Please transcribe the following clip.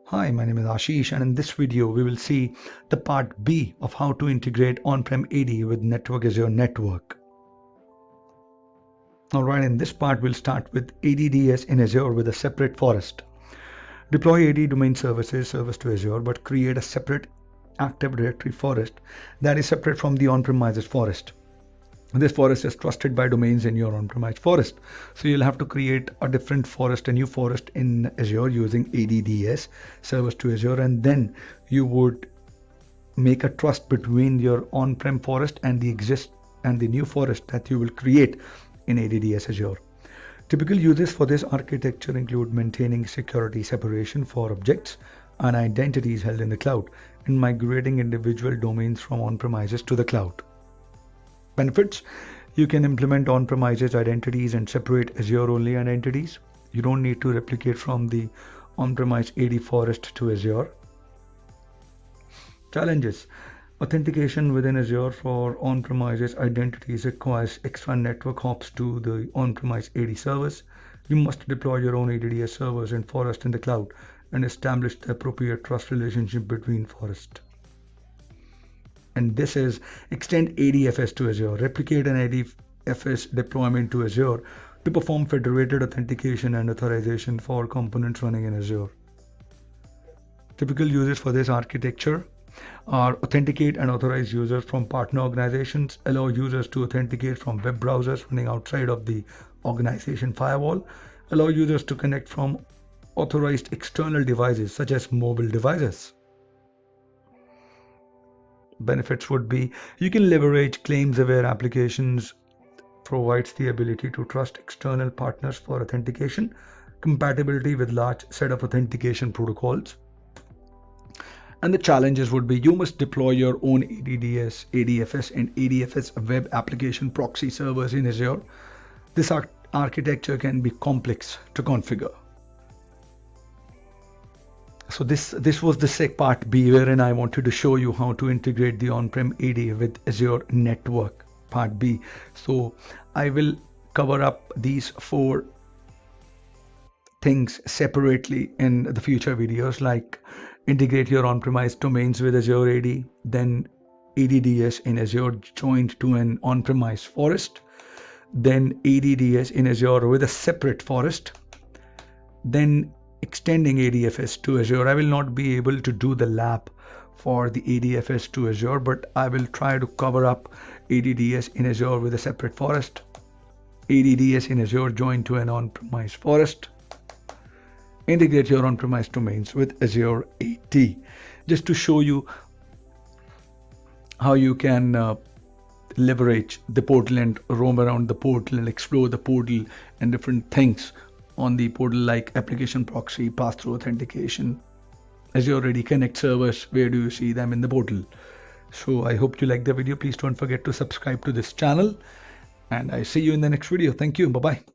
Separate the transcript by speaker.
Speaker 1: Hi, my name is Ashish, and in this video we will see the part B of how to integrate on-prem AD with Network Azure Network. Alright, in this part we'll start with ADDS in Azure with a separate forest. Deploy AD domain services to Azure, but create a separate Active Directory forest that is separate from the on-premises forest. This forest is trusted by domains in your on-premise forest. So you'll have to create a different forest, a new forest in Azure using ADDS, service to Azure, and then you would make a trust between your on-prem forest and the new forest that you will create in ADDS Azure. Typical uses for this architecture include maintaining security separation for objects and identities held in the cloud, and migrating individual domains from on-premises to the cloud. Benefits: you can implement on-premises identities and separate Azure-only identities. You don't need to replicate from the on-premise AD forest to Azure. Challenges: authentication within Azure for on-premises identities requires extra network hops to the on-premise AD servers. You must deploy your own ADDS servers and forest in the cloud and establish the appropriate trust relationship between forests. And this is extend ADFS to Azure. Replicate an ADFS deployment to Azure to perform federated authentication and authorization for components running in Azure. Typical uses for this architecture are authenticate and authorize users from partner organizations, allow users to authenticate from web browsers running outside of the organization firewall, allow users to connect from authorized external devices such as mobile devices. Benefits would be you can leverage claims-aware applications, provides the ability to trust external partners for authentication, compatibility with large set of authentication protocols. And the challenges would be you must deploy your own ADDS, ADFS, and ADFS web application proxy servers in Azure. This architecture can be complex to configure. So this was the part B, wherein I wanted to show you how to integrate the on-prem AD with Azure Network, part B. So I will cover up these 4 things separately in the future videos, like integrate your on-premise domains with Azure AD, then ADDS in Azure joined to an on-premise forest, then ADDS in Azure with a separate forest, then extending ADFS to Azure. I will not be able to do the lab for the ADFS to Azure, but I will try to cover up ADDS in Azure with a separate forest, ADDS in Azure joined to an on-premise forest, integrate your on-premise domains with Azure AD, just to show you how you can leverage the portal and roam around the portal and explore the portal and different things on the portal, like application proxy, pass-through authentication, Azure AD Connect servers. Where do you see them in the portal? So I hope you like the video. Please don't forget to subscribe to this channel, and I see you in the next video. Thank you. Bye-bye.